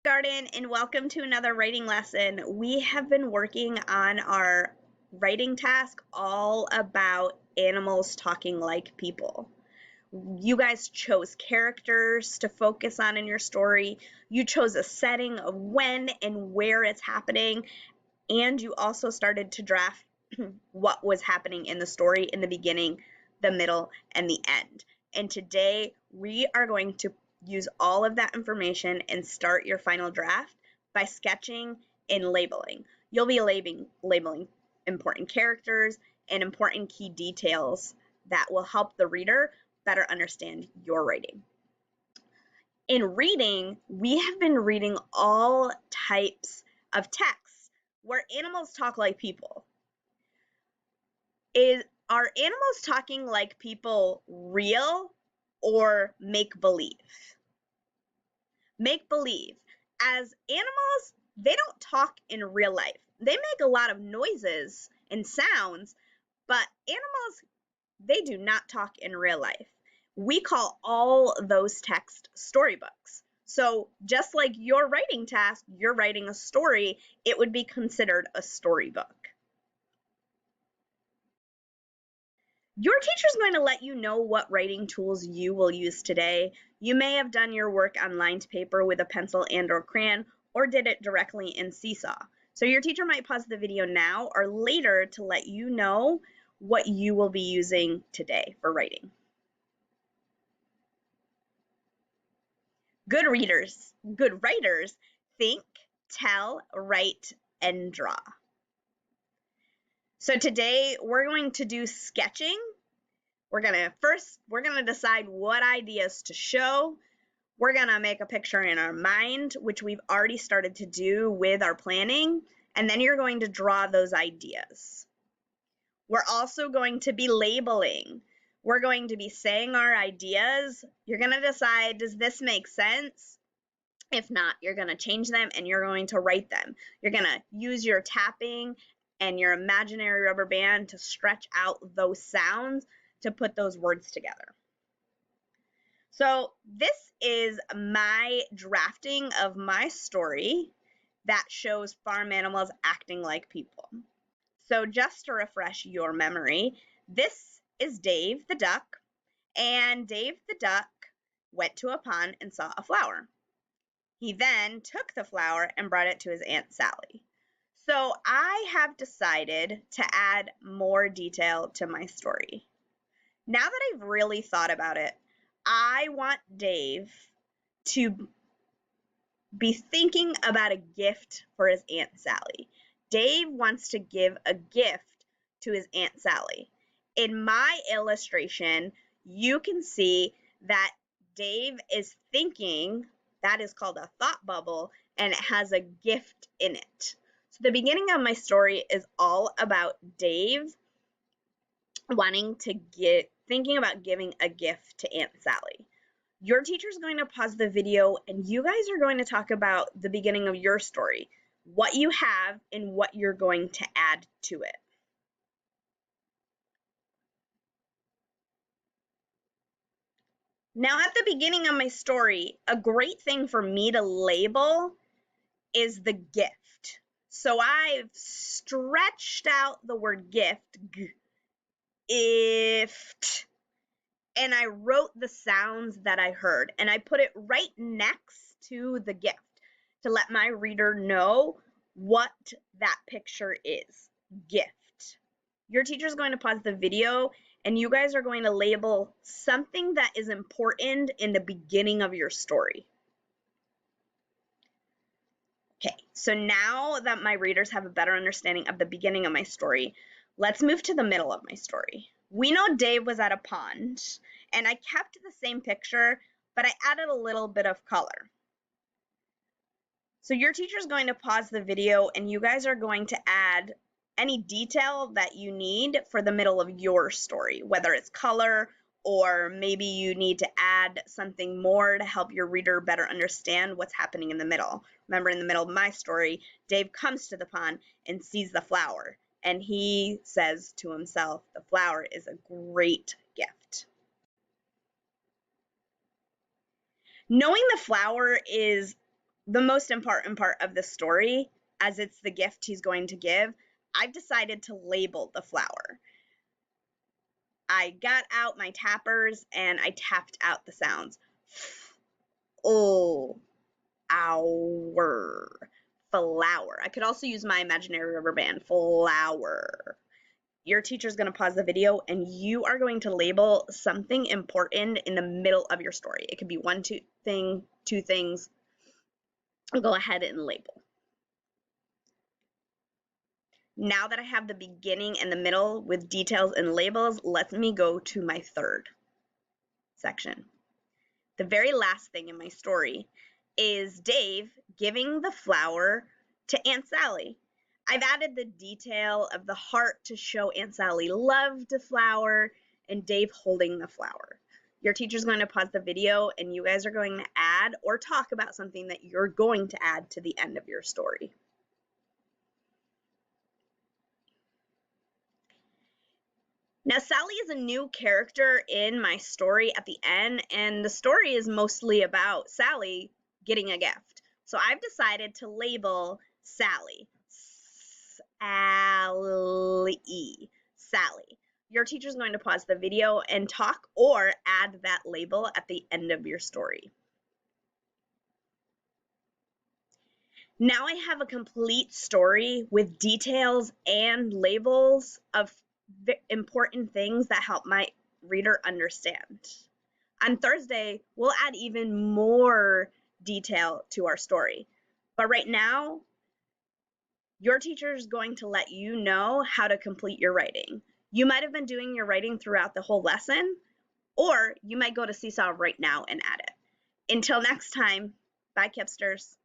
Garden, and welcome to another writing lesson. We have been working on our writing task all about animals talking like people. You guys chose characters to focus on in your story. You chose a setting of when and where it's happening, and you also started to draft what was happening in the story in the beginning, the middle, and the end. And today we are going to use all of that information and start your final draft by sketching and labeling. You'll be labeling important characters and important key details that will help the reader better understand your writing. In reading, we have been reading all types of texts where animals talk like people. Are animals talking like people real or make-believe? Make-believe. As animals, they don't talk in real life. They make a lot of noises and sounds, but animals, they do not talk in real life. We call all those texts storybooks. So just like your writing task, you're writing a story, it would be considered a storybook. Your teacher's going to let you know what writing tools you will use today. You may have done your work on lined paper with a pencil and/or crayon, or did it directly in Seesaw. So your teacher might pause the video now or later to let you know what you will be using today for writing. Good writers think, tell, write, and draw. So today we're going to do sketching. We're gonna decide what ideas to show. We're gonna make a picture in our mind, which we've already started to do with our planning, and then you're going to draw those ideas. We're also going to be labeling. We're going to be saying our ideas. You're gonna decide, does this make sense? If not, you're gonna change them and you're going to write them. You're gonna use your tapping and your imaginary rubber band to stretch out those sounds to put those words together. So this is my drafting of my story that shows farm animals acting like people. So just to refresh your memory, this is Dave the duck, and Dave the duck went to a pond and saw a flower. He then took the flower and brought it to his Aunt Sally. So I have decided to add more detail to my story. Now that I've really thought about it, I want Dave to be thinking about a gift for his Aunt Sally. Dave wants to give a gift to his Aunt Sally. In my illustration, you can see that Dave is thinking, that is called a thought bubble, and it has a gift in it. So the beginning of my story is all about Dave thinking about giving a gift to Aunt Sally. Your teacher's going to pause the video and you guys are going to talk about the beginning of your story, what you have and what you're going to add to it. Now at the beginning of my story, a great thing for me to label is the gift. So I've stretched out the word gift, gift, and I wrote the sounds that I heard, and I put it right next to the gift to let my reader know what that picture is. Gift. Your teacher is going to pause the video, and you guys are going to label something that is important in the beginning of your story. Okay, so now that my readers have a better understanding of the beginning of my story, let's move to the middle of my story. We know Dave was at a pond, and I kept the same picture, but I added a little bit of color. So your teacher is going to pause the video, and you guys are going to add any detail that you need for the middle of your story, whether it's color or maybe you need to add something more to help your reader better understand what's happening in the middle. Remember, in the middle of my story, Dave comes to the pond and sees the flower, and he says to himself, the flower is a great gift. Knowing the flower is the most important part of the story, as it's the gift he's going to give, I've decided to label the flower. I got out my tappers and I tapped out the sounds. Oh, our flower. I could also use my imaginary rubber band. Flower. Your teacher's going to pause the video and you are going to label something important in the middle of your story. It could be one, two things. I'll go ahead and label. Now that I have the beginning and the middle with details and labels, let me go to my third section. The very last thing in my story is Dave giving the flower to Aunt Sally. I've added the detail of the heart to show Aunt Sally loved the flower and Dave holding the flower. Your teacher's going to pause the video and you guys are going to add or talk about something that you're going to add to the end of your story. Now, Sally is a new character in my story at the end, and the story is mostly about Sally getting a gift. So I've decided to label Sally. Sally. Your teacher's going to pause the video and talk or add that label at the end of your story. Now I have a complete story with details and labels of important things that help my reader understand. On Thursday, we'll add even more detail to our story. But right now, your teacher is going to let you know how to complete your writing. You might have been doing your writing throughout the whole lesson, or you might go to Seesaw right now and add it. Until next time, bye, Kipsters.